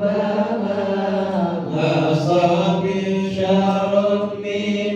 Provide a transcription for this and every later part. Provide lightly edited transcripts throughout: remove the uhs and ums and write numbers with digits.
فربما أصاب شر من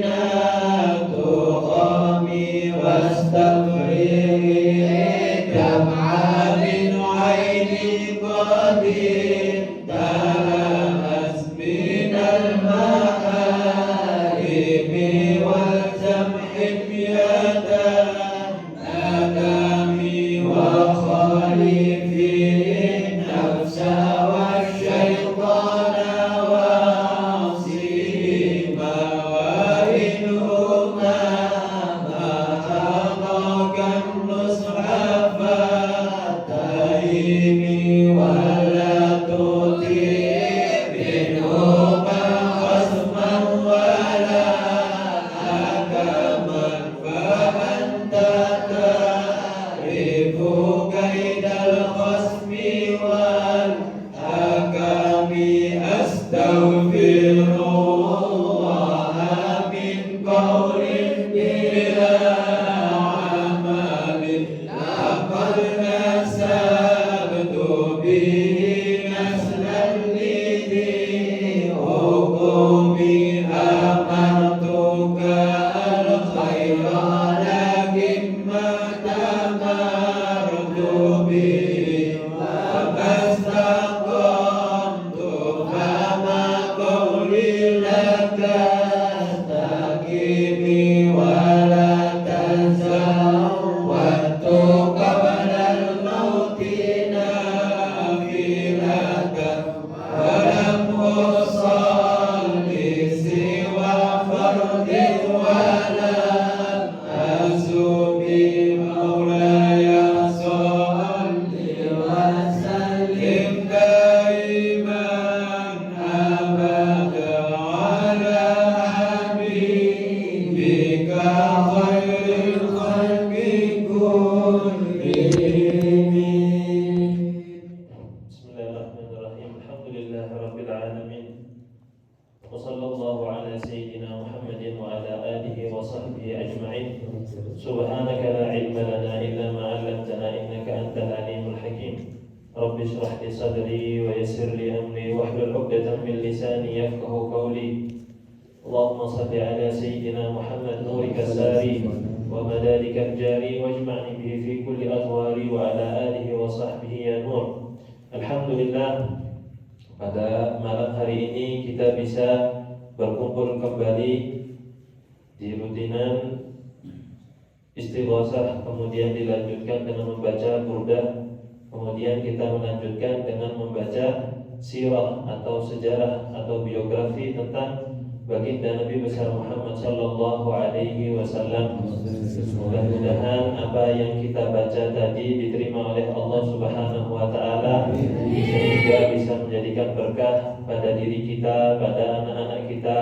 Pada malam hari ini kita bisa berkumpul kembali di rutinan istighosah, kemudian dilanjutkan dengan membaca burdah, kemudian kita melanjutkan dengan membaca sirah atau sejarah atau biografi tentang baginda Nabi besar Muhammad sallallahu alaihi wasallam. Mudah-mudahan apa yang kita baca tadi diterima oleh Allah Subhanahu wa taala, sehingga bisa menjadikan berkah pada diri kita, pada anak-anak kita,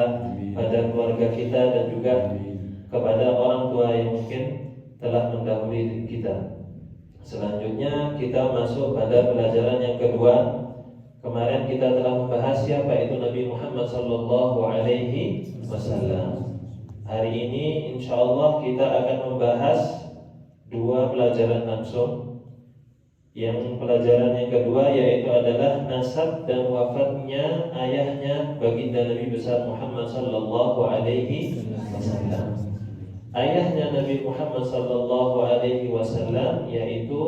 pada keluarga kita, dan juga kepada orang tua yang mungkin telah mendahului kita. Selanjutnya kita masuk pada pelajaran yang kedua. Kemarin kita telah membahas siapa itu Nabi Muhammad sallallahu alaihi wasallam. Hari ini insya Allah kita akan membahas dua pelajaran langsung. Yang pelajaran yang kedua yaitu adalah nasab dan wafatnya ayahnya baginda Nabi besar Muhammad sallallahu alaihi wasallam. Ayahnya Nabi Muhammad sallallahu alaihi wasallam yaitu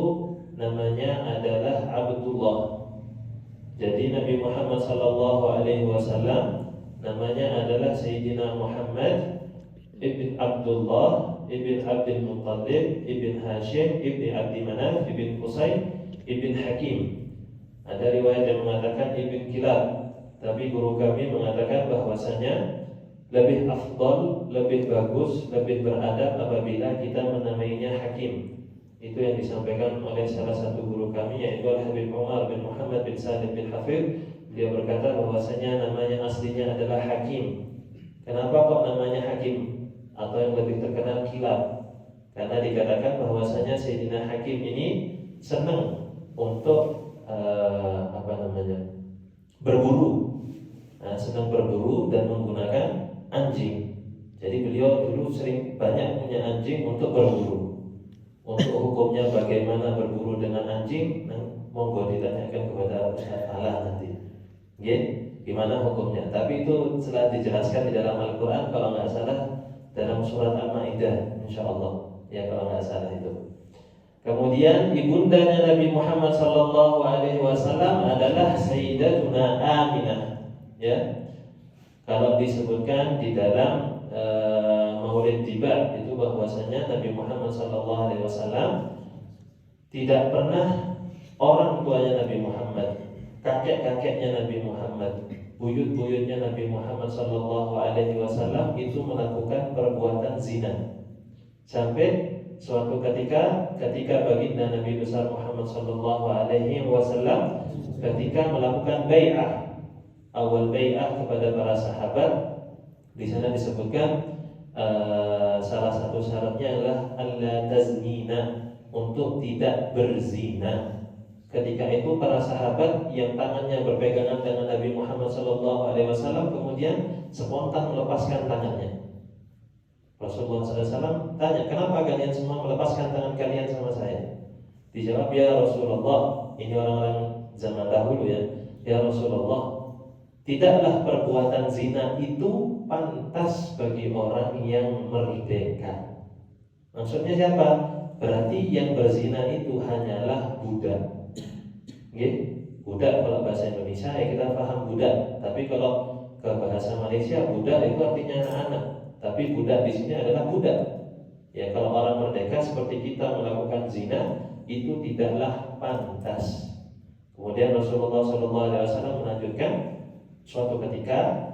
namanya adalah Abdullah. Jadi Nabi Muhammad sallallahu alaihi wasallam namanya adalah Sayyidina Muhammad ibn Abdullah ibn Abdul Muttalib ibn Hashim ibn Abdi Manaf ibn Qusay ibn Hakim. Ada riwayat yang mengatakan ibn Kilab, tapi guru kami mengatakan bahwasanya lebih afdal, lebih bagus, lebih beradab apabila kita menamainya Hakim. Itu yang disampaikan oleh salah satu guru kami, yaitu Habib Umar bin Muhammad bin Salim bin Hafid. Dia berkata bahwasanya namanya aslinya adalah Hakim. Kenapa kok namanya Hakim? Atau yang lebih terkenal Kilab? Karena dikatakan bahwasanya Sayyidina Hakim ini senang untuk berburu. Senang berburu dan menggunakan anjing. Jadi beliau dulu sering banyak punya anjing untuk berburu. Untuk hukumnya bagaimana berburu dengan anjing, monggo ditanyakan kepada Ustaz Allah nanti. Gimana hukumnya? Tapi itu telah dijelaskan di dalam Al-Quran, kalau nggak salah dalam surat Al-Maidah, insya Allah. Ya, kalau nggak salah itu. Kemudian ibundanya Nabi Muhammad sallallahu alaihi wasallam adalah Sayyidatuna Aminah. Ya, kalau disebutkan di dalam Maulid Tiba itu bahwasanya Nabi Muhammad SAW tidak pernah orang tuanya Nabi Muhammad, kakek-kakeknya Nabi Muhammad, buyut-buyutnya Nabi Muhammad SAW itu melakukan perbuatan zina. Sampai suatu ketika baginda Nabi besar Muhammad SAW ketika melakukan bai'ah, awal bai'ah kepada para sahabat. Di sana disebutkan salah satu syaratnya adalah alla taznina, untuk tidak berzina. Ketika itu para sahabat yang tangannya berpegangan dengan Nabi Muhammad SAW kemudian spontan melepaskan tangannya. Rasulullah SAW tanya, kenapa kalian semua melepaskan tangan kalian sama saya? Dijawab, ya Rasulullah, ini orang-orang zaman dahulu ya. Ya Rasulullah, tidaklah perbuatan zina itu pantas bagi orang yang merdeka. Maksudnya siapa? Berarti yang berzina itu hanyalah budak. Oke? Budak kalau bahasa Indonesia ya kita paham budak. Tapi kalau ke bahasa Malaysia budak itu artinya anak-anak. Tapi budak di sini adalah budak. Ya kalau orang merdeka seperti kita melakukan zina itu tidaklah pantas. Kemudian Rasulullah SAW melanjutkan suatu ketika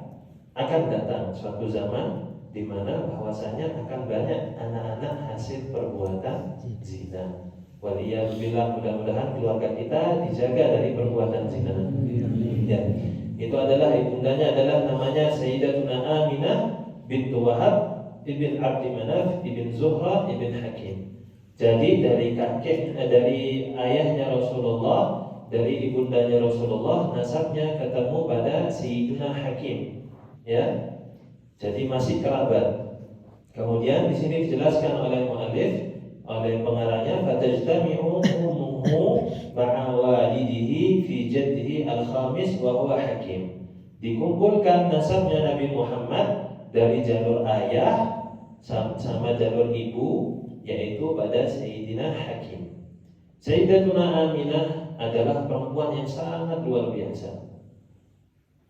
akan datang suatu zaman di mana bahwasanya akan banyak anak-anak hasil perbuatan zina. Waliyahillah, mudah-mudahan keluarga kita dijaga dari perbuatan zina. Ya. Itu adalah ibundanya adalah namanya Sayyidatuna Aminah bintu Wahab ibn Abdi Manaf ibn Zuhra ibn Hakim. Jadi dari dari ayahnya Rasulullah, dari ibundanya Rasulullah, nasabnya ketemu pada Sayyidina Hakim. Ya. Jadi masih kerabat. Kemudian di sini dijelaskan oleh muallif, oleh pengarangnya, fatajtami'u ummuhu ma'a walidihi fi jaddihi al-khamis wa huwa Hakim. Dikumpulkan nasabnya Nabi Muhammad dari jalur ayah sama jalur ibu, yaitu pada Sayyidina Hakim. Sayyidatuna Aminah adalah perempuan yang sangat luar biasa.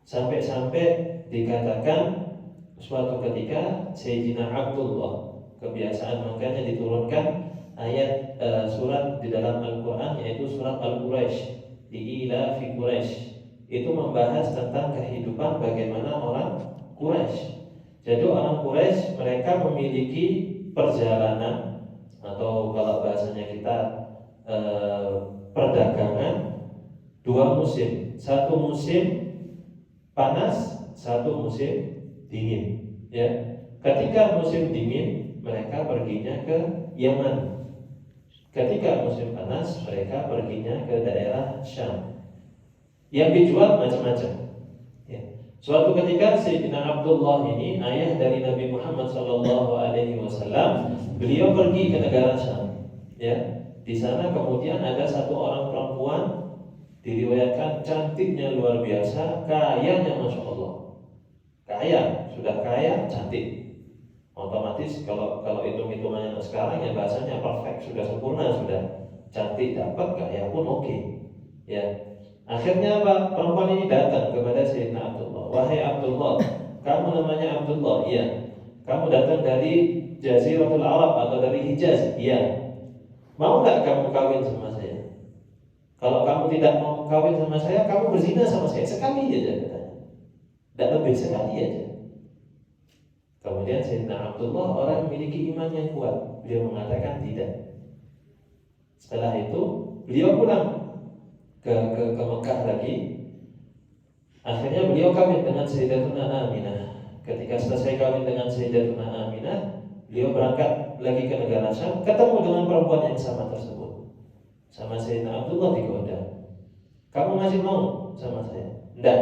Sampai-sampai dikatakan suatu ketika Sayyidina Abdullah, kebiasaan makanya diturunkan ayat surat di dalam Al-Quran, yaitu surat Al-Quraisy, Ila fi Quraisy. Itu membahas tentang kehidupan bagaimana orang Quraisy. Jadi orang Quraisy mereka memiliki perjalanan, atau kalau bahasanya kita perdagangan, dua musim. Satu musim panas, satu musim dingin. Ya, ketika musim dingin mereka perginya ke Yaman. Ketika musim panas mereka perginya ke daerah Syam. Yang dijual macam-macam. Ya. Suatu ketika Sayyidina Abdullah ini ayah dari Nabi Muhammad SAW, beliau pergi ke negara Syam. Ya, di sana kemudian ada satu orang perempuan, diriwayatkan cantiknya luar biasa, kayanya masya Allah. Kaya, sudah kaya, cantik. Otomatis kalau hitung-hitungannya sekarang ya bahasanya perfect, sudah sempurna, sudah cantik, dapat kaya pun oke. Ya. Akhirnya apa? Perempuan ini datang kepada Sayyidina Abdullah. Wahai Abdullah, kamu namanya Abdullah? Iya. Kamu datang dari Jaziratul Arab atau dari Hijaz? Iya. Mau nggak kamu kawin sama saya? Kalau kamu tidak mau kawin sama saya, kamu berzina sama saya sekali aja katanya. Tidak lebih, sekali aja. Kemudian Sayyidina Abdullah orang memiliki iman yang kuat. Beliau mengatakan tidak. Setelah itu beliau pulang ke Mekah lagi. Akhirnya beliau kawin dengan Sayyidatuna Aminah. Ketika selesai kawin dengan Sayyidatuna Aminah, beliau berangkat lagi ke negara Syam, ketemu dengan perempuan yang sama tersebut. Sama Sayyidina Abdullah digoda. Kamu masih mau sama saya? Tidak.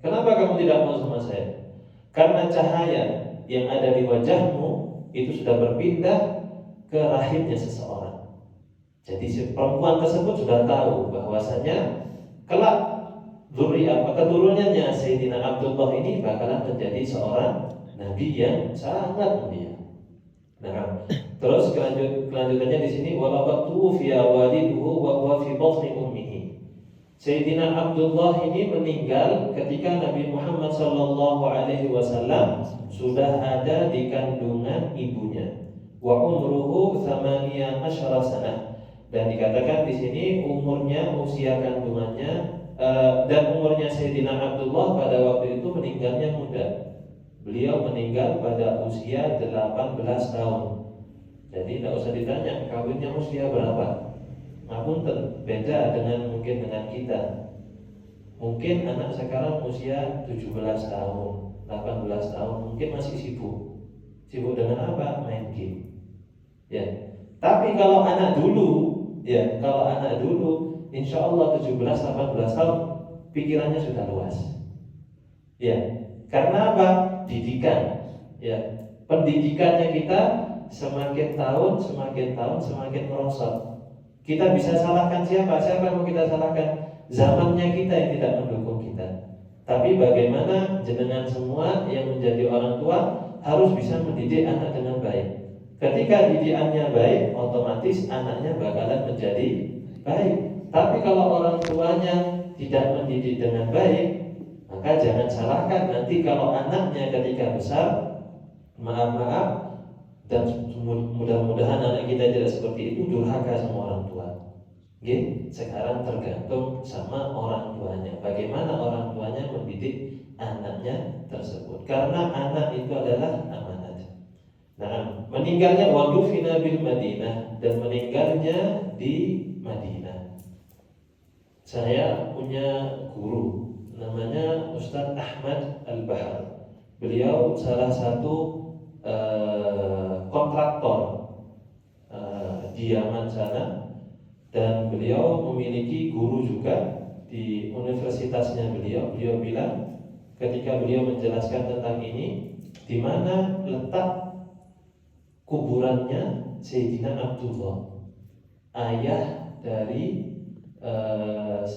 Kenapa kamu tidak mau sama saya? Karena cahaya yang ada di wajahmu itu sudah berpindah ke rahimnya seseorang. Jadi si perempuan tersebut sudah tahu bahwasanya kelak keturunannya Sayyidina Abdullah ini bakalan menjadi seorang nabi yang sangat mulia. Nah, terus kelanjutannya di sini walaqatu fi waliduhu wa huwa fi batni ummihi. Sayyidina Abdullah ini meninggal ketika Nabi Muhammad SAW sudah ada di kandungan ibunya. Wa umruhu 18 sanah. Dan dikatakan di sini umurnya, usia kandungannya dan umurnya Sayyidina Abdullah pada waktu itu meninggalnya muda. Beliau meninggal pada usia 18 tahun. Jadi tidak usah ditanya kawinnya usia berapa. Ngapunten, beda mungkin dengan kita. Mungkin anak sekarang usia 17 tahun, 18 tahun, mungkin masih sibuk. Sibuk dengan apa? Main game. Ya. Tapi kalau anak dulu, insya Allah 17-18 tahun pikirannya sudah luas. Ya. Karena apa? Didikan. Ya. Pendidikannya kita semakin tahun semakin merosot. Kita bisa salahkan siapa? Siapa yang mau kita salahkan? Zamannya kita yang tidak mendukung kita. Tapi bagaimana jenengan semua yang menjadi orang tua harus bisa mendidik anak dengan baik. Ketika didikannya baik, otomatis anaknya bakalan menjadi baik. Tapi kalau orang tuanya tidak mendidik dengan baik, maka jangan salahkan nanti kalau anaknya ketika besar, maaf-maaf, dan mudah-mudahan anak kita tidak seperti itu, durhaka sama orang tua. Oke, sekarang tergantung sama orang tuanya. Bagaimana orang tuanya mendidik anaknya tersebut. Karena anak itu adalah amanat. Nah, meninggalnya wadufina bil Madinah, dan meninggalnya di Madinah. Saya punya guru namanya Ustadz Ahmad Al-Bahar. Beliau salah satu kontraktor di Yaman sana, dan beliau memiliki guru juga di universitasnya beliau. Beliau bilang ketika beliau menjelaskan tentang ini, di mana letak kuburannya Sayyidina Abdullah, ayah dari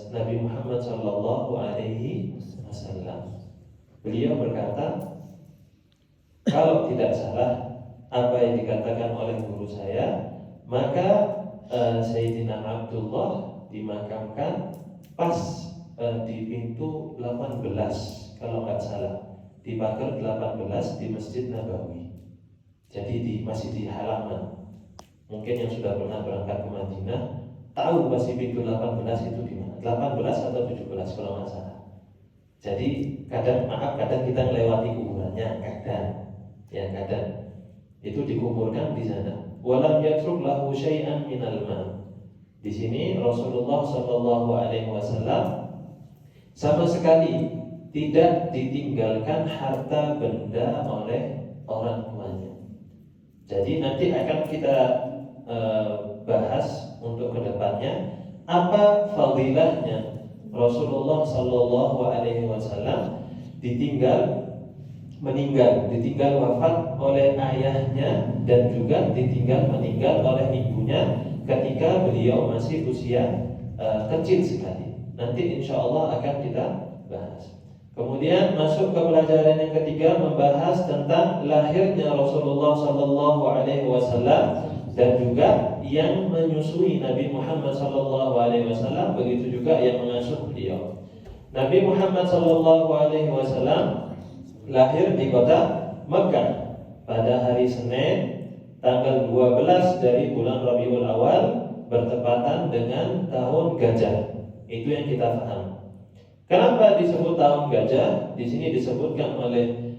Nabi Muhammad Sallallahu Alaihi Wasallam. Beliau berkata, kalau tidak salah apa yang dikatakan oleh guru saya, maka Sayyidina Abdullah dimakamkan pas di pintu 18, kalau nggak salah, di pagar 18 di Masjid Nabawi. Jadi masih di halaman. Mungkin yang sudah pernah berangkat ke Madinah tahu pasti pintu 18 itu di mana. 18 atau 17 kalau nggak salah. Jadi kadang kita melewati kuburannya, kadang itu dikuburkan di sana. Walam yatruk lahu syai'an minal ma. Di sini Rasulullah Shallallahu Alaihi Wasallam sama sekali tidak ditinggalkan harta benda oleh orang tuanya. Jadi nanti akan kita bahas untuk kedepannya apa fadilahnya Rasulullah Sallallahu Alaihi Wasallam meninggal wafat oleh ayahnya, dan juga meninggal oleh ibunya ketika beliau masih usia kecil sekali. Nanti insya Allah akan kita bahas. Kemudian masuk ke pelajaran yang ketiga, membahas tentang lahirnya Rasulullah Sallallahu Alaihi Wasallam dan juga yang menyusui Nabi Muhammad Sallallahu Alaihi Wasallam, begitu juga yang mengasuh beliau. Nabi Muhammad Sallallahu Alaihi Wasallam lahir di kota Mekah pada hari Senin tanggal 12 dari bulan Rabiul Awal, bertepatan dengan tahun gajah. Itu yang kita paham. Kenapa disebut tahun gajah? Di sini disebutkan oleh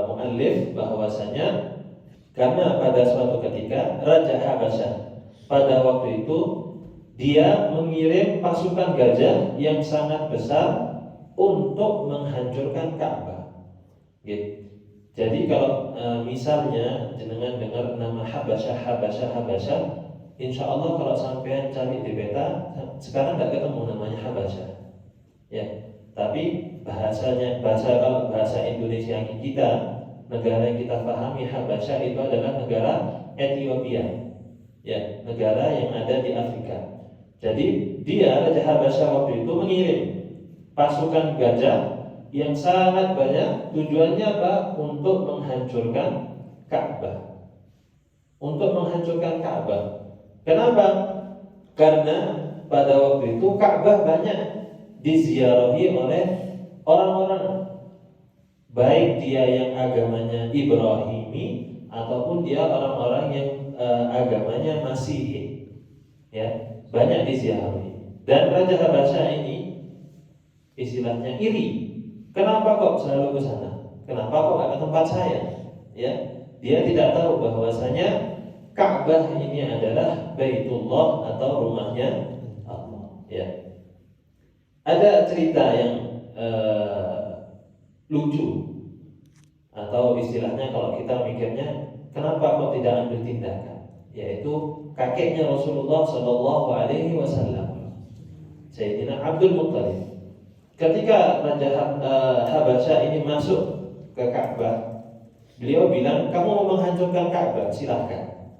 muallif bahwasanya karena pada suatu ketika Raja Habasyah pada waktu itu dia mengirim pasukan gajah yang sangat besar untuk menghancurkan Ka'bah. Gitu. Jadi kalau misalnya jenengan dengar nama Habasyah, insya Allah kalau sampean cari di peta sekarang nggak ketemu namanya Habasyah. Ya, tapi kalau bahasa Indonesia kita, negara yang kita pahami Habasyah itu adalah negara Ethiopia, ya, negara yang ada di Afrika. Jadi dia Raja Habasyah waktu itu mengirim pasukan gajah yang sangat banyak. Tujuannya apa? Untuk menghancurkan Ka'bah. Kenapa? Karena pada waktu itu Ka'bah banyak diziarahi oleh orang-orang, baik dia yang agamanya Ibrahimi ataupun dia orang-orang yang agamanya Masihi, ya, banyak diziarahi. Dan Raja Habasyah ini istilahnya iri. Kenapa kok selalu ke sana? Kenapa kok gak ke tempat saya? Ya, dia tidak tahu bahwasanya Ka'bah ini adalah Baitullah atau rumahnya Allah. Ya. Ada cerita yang lucu, atau istilahnya kalau kita mikirnya kenapa kok tidak ambil tindakan, yaitu kakeknya Rasulullah Shallallahu Alaihi Wasallam, Sayyidina Abdul Muttalib. Ketika Raja Habasyah ini masuk ke Ka'bah, beliau bilang, kamu mau menghancurkan Ka'bah, silahkan.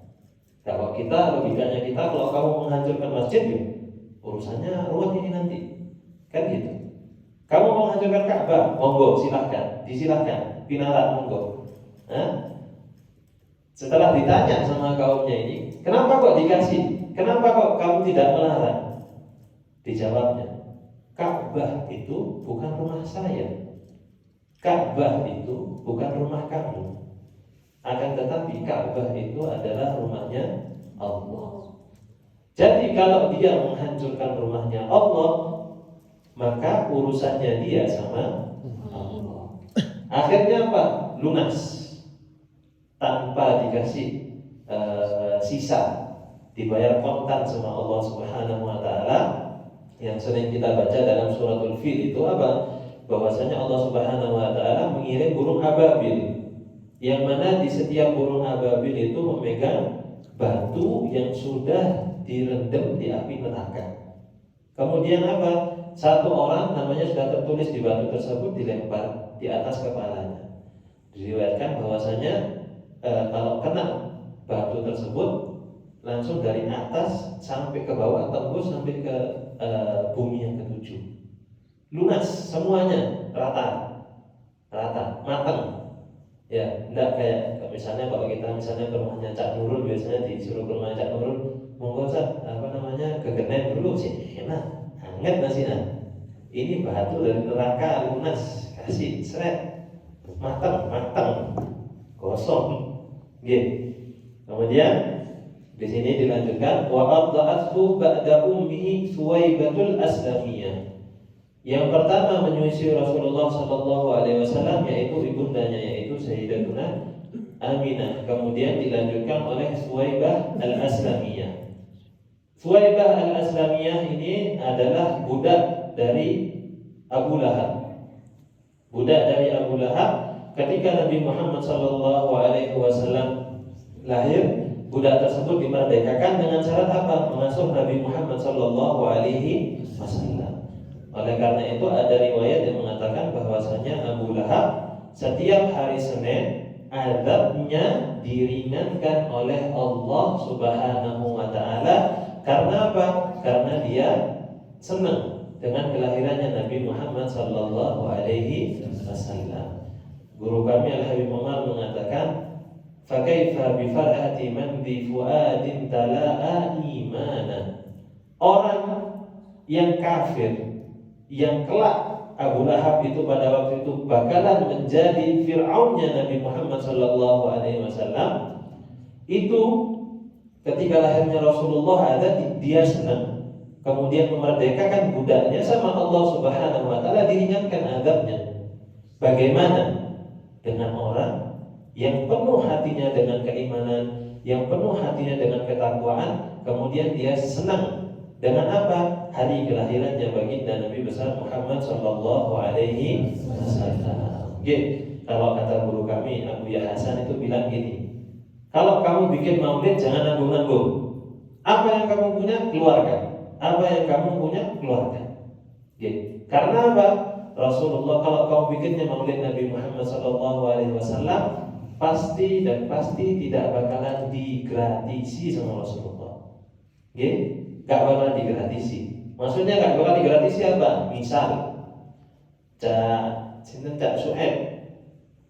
Kalau logikanya kita, kalau kamu menghancurkan masjid, urusannya ruwet ini nanti. Kan gitu. Kamu mau menghancurkan Ka'bah? Monggo, silahkan, disilahkan, pinarak, monggo. Setelah ditanya sama kaumnya ini, kenapa kok dikasih? Kenapa kok kamu tidak melarang? Dijawabnya, Ka'bah itu bukan rumah saya. Ka'bah itu bukan rumah kamu. Akan tetapi Ka'bah itu adalah rumahnya Allah. Jadi kalau dia menghancurkan rumahnya Allah, maka urusannya dia sama Allah. Akhirnya apa? Lunas. Tanpa dikasih sisa, dibayar kontan sama Allah Subhanahu wa taala. Yang sering kita baca dalam suratul Fil itu apa? Bahwasanya Allah Subhanahu wa taala mengirim burung ababil, yang mana di setiap burung ababil itu memegang batu yang sudah direndam di api neraka. Kemudian apa? Satu orang namanya sudah tertulis di batu tersebut dilempar di atas kepalanya. Diriwayatkan bahwasanya kalau kena batu tersebut langsung dari atas sampai ke bawah, tembus sampai ke bumi yang ketujuh. Lunas semuanya, rata, matang. Ya, enggak kayak misalnya kalau kita misalnya ke rumahnya Cak Nurul, biasanya disuruh ke rumah Cak Nurul, monggo Cak, kegenen dulu sih, enak, hangat nasinya. Ini batu dari neraka lunas, kasih seret, matang, kosong. Kemudian di sini dilanjutkan wa arda'athu ba'da ummihi Suwaibatul Aslamiyah. Yang pertama menyusui Rasulullah sallallahu alaihi wasallam yaitu ibundanya, yaitu Sayyidatuna Aminah. Kemudian dilanjutkan oleh Suwaibah Al-Aslamiyah. Suwaibah Al-Aslamiyah ini adalah budak dari Abu Lahab. Ketika Nabi Muhammad SAW lahir, budak tersebut dimerdekakan dengan syarat apa? Mengasuh Nabi Muhammad SAW. Oleh karena itu ada riwayat yang mengatakan bahwasanya Abu Lahab setiap hari Senin azabnya diringankan oleh Allah Subhanahu wa taala. Karena apa? Karena dia senang dengan kelahirannya Nabi Muhammad SAW. Guru kami Al-Habib Umar mengatakan, "Fakaifa bi farhati man bi fuadin tala'a imana." Orang yang kafir, yang kelak Abu Lahab itu pada waktu itu bakalan menjadi Fir'aunnya Nabi Muhammad SAW, itu ketika lahirnya Rasulullah ada, dia senang. Kemudian memerdekakan budaknya sama Allah Subhanahu wa taala, diringankan azabnya. Bagaimana dengan orang yang penuh hatinya dengan keimanan, yang penuh hatinya dengan ketakwaan, kemudian dia senang dengan apa? Hari kelahirannya baginda Nabi besar Muhammad sallallahu alaihi wasallam. Kalau kata guru kami Abu Ya Hasan itu bilang gini, kalau kamu bikin maulid jangan nanggung-nanggung. Apa yang kamu punya keluarkan. Karena apa? Rasulullah, kalau kamu bikinnya maulid Nabi Muhammad SAW, pasti tidak bakalan digratisi sama Rasulullah. Gak bakalan digratisi. Maksudnya gak bakalan digratisi apa? Misal Cak Su'eb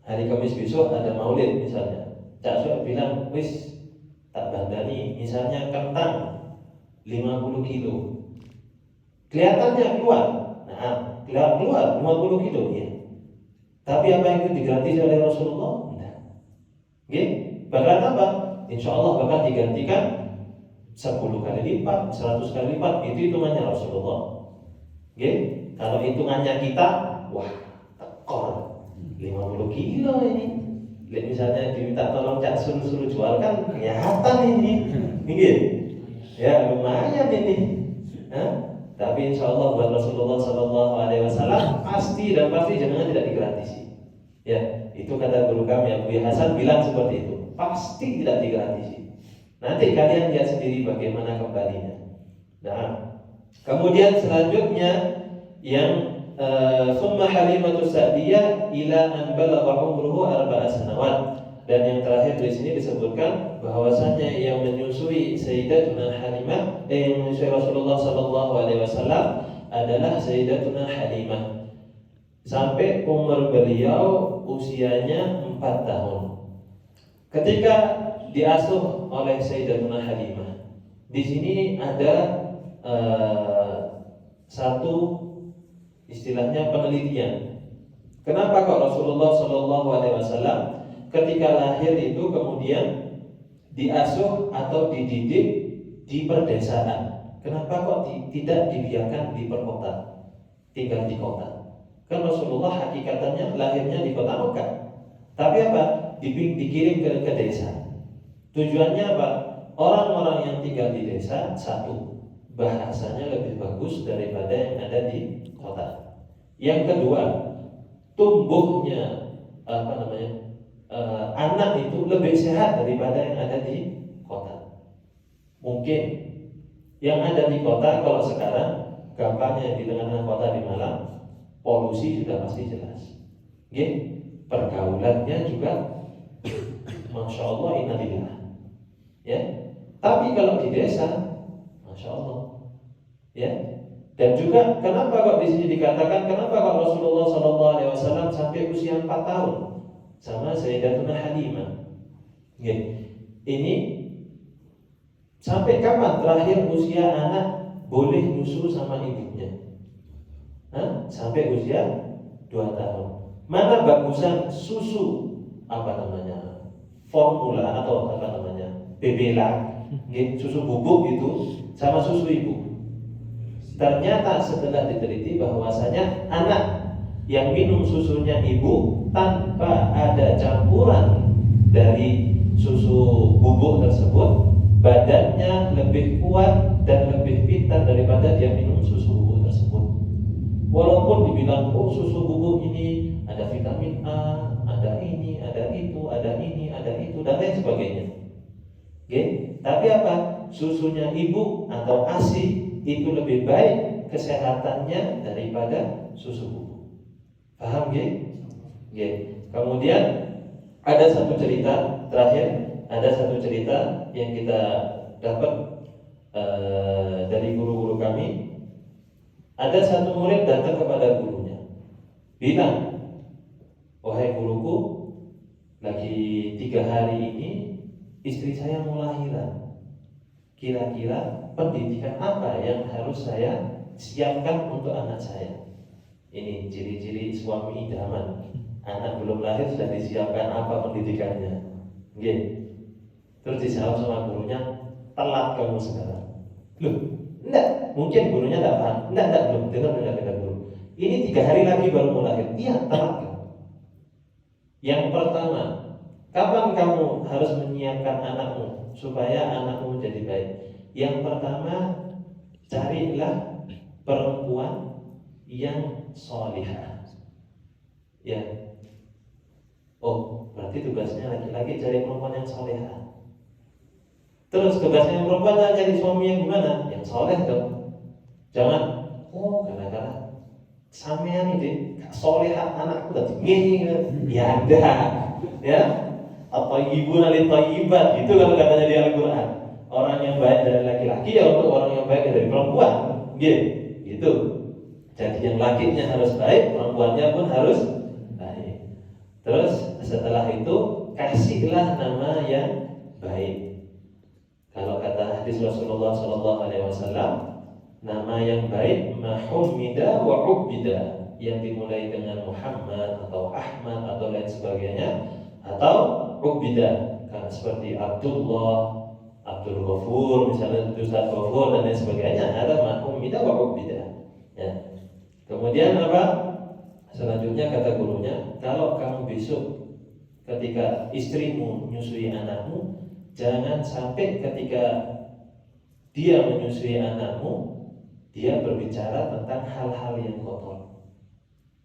hari Kamis besok ada maulid misalnya. Cak Su'eb bilang, wis tak bandani misalnya kentang 50 kilo. Kelihatannya keluar. Keluar 50 kilo ya. Tapi apa yang itu diganti oleh Rasulullah? Tidak. Bahkan apa? Insya Allah bakal digantikan 10 kali lipat, 100 kali lipat. Itu hitungannya Rasulullah. Kalau hitungannya kita, wah, tekor 50 kilo ini. Lihat misalnya diminta tolong Cak suruh jual kan kelihatan ini. Ya lumayan ini. Tapi insya Allah buat Rasulullah SAW pasti jangan tidak digratisi. Ya, itu kata guru kami Abu Hasan bilang seperti itu. Pasti tidak digratisi. Nanti kalian lihat sendiri bagaimana kembalinya. Nah, kemudian selanjutnya yang summa Halimatus Sa'diyah ila an balagha umruhu 4 sanawat. Dan yang terakhir di sini disebutkan bahwasanya yang menyusui Sayyidatuna Halimah, yang menyusui Rasulullah SAW adalah Sayyidatuna Halimah. sampai umur beliau usianya 4 tahun. Ketika diasuh oleh Sayyidatuna Halimah, di sini ada satu istilahnya penelitian. Kenapa kok Rasulullah Shallallahu Alaihi Wasallam ketika lahir itu kemudian diasuh atau dididik di perdesaan? Kenapa kok tidak dibiarkan di perkota, tinggal di kota? Kan Rasulullah hakikatannya lahirnya di kota Mekah, tapi apa? Dikirim ke desa. Tujuannya apa? Orang-orang yang tinggal di desa, satu, bahasanya lebih bagus daripada yang ada di kota. Yang kedua, tumbuhnya anak itu lebih sehat daripada yang ada di kota. Mungkin yang ada di kota, kalau sekarang gampangnya di tengah-tengah kota di Malang, polusi sudah pasti jelas. Pergaulannya juga Masya Allah, innalillah. Ya, tapi kalau di desa, Masya Allah. Ya, dan juga kenapa kok di sini dikatakan kenapa kok Rasulullah SAW sampai usia 4 tahun sama Sayyidatuna Halimah? Ini sampai kapan terakhir usia anak boleh nyusu sama ibunya? Sampai usia 2 tahun. Mana bagusan susu formula atau bebela, susu bubuk itu sama susu ibu. Ternyata setelah diteliti bahwasanya anak yang minum susunya ibu tanpa ada campuran dari susu bubuk tersebut, badannya lebih kuat dan lebih pintar daripada dia minum susu bubuk tersebut. Walaupun dibilang susu bubuk ini ada vitamin A, ada ini, ada itu, ada ini, ada itu, dan lain sebagainya. Tapi apa? Susunya ibu atau ASI itu lebih baik kesehatannya daripada susu bubuk. Paham? Kemudian ada satu cerita terakhir, ada satu cerita yang kita dapat dari guru-guru kami. Ada satu murid datang kepada gurunya, bilang, wahai guruku, lagi 3 hari ini istri saya mau lahiran. Kira-kira pendidikan apa yang harus saya siapkan untuk anak saya? Ini ciri-ciri suami idaman. Anak belum lahir sudah disiapkan apa pendidikannya? Terus dijawab sama gurunya, telat kamu sekarang. Loh, enggak, mungkin gurunya enggak paham. Enggak, belum, dengar guru. Ini 3 hari lagi baru mau lahir. Iya, telat kamu. Yang pertama, kapan kamu harus menyiapkan anakmu supaya anakmu menjadi baik? Yang pertama, carilah perempuan yang solihah. Ya. Oh, berarti tugasnya laki-laki cari perempuan yang solihah. Terus tugasnya perempuan cari suami yang gimana? Yang soleh dong. Jangan, gara-gara sampean ini solehah anakku tadi ngene ya ada, ya. Atau ibu nali thayyibat itu kalau katanya di Al-Qur'an. Orang yang baik dari laki-laki ya untuk orang yang baik dari perempuan. Gitu. Jadi yang lakinya harus baik, perempuannya pun harus baik. Terus setelah itu kasihlah nama yang baik. Kalau kata hadis Rasulullah SAW, nama yang baik mahumida wa ubida, yang dimulai dengan Muhammad atau Ahmad atau lain sebagainya, atau ubida seperti Abdullah, Abdul Ghafur, misalnya Ustaz Ghafur dan lain sebagainya, ada mahumida wa ubida. Ya. Kemudian apa? Selanjutnya kata gurunya, kalau kamu besok ketika istrimu menyusui anakmu, jangan sampai ketika dia menyusui anakmu, dia berbicara tentang hal-hal yang kotor.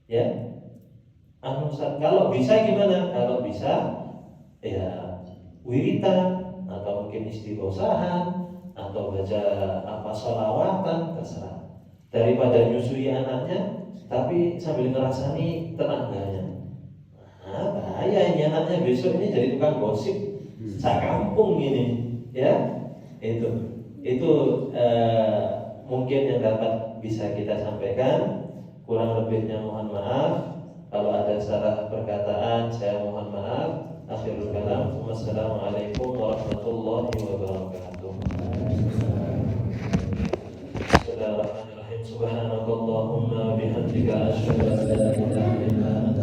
Ya, kalau bisa gimana? Kalau bisa, ya wiritan atau mungkin istighosahan atau baca sholawatan, terserah. Daripada nyusui anaknya, tapi sambil ngerasani tetangganya. Bahaya ini anaknya besok ini jadi tukang gosip sakampung ini, ya. Itu mungkin yang dapat bisa kita sampaikan. Kurang lebihnya mohon maaf. Kalau ada salah perkataan saya mohon maaf. Akhirul kalam. Wassalamualaikum warahmatullahi wabarakatuh. Bismillahirrahmanirrahim. Subhanakallahumma wa bihamdika asyhadu an la ilaha illa anta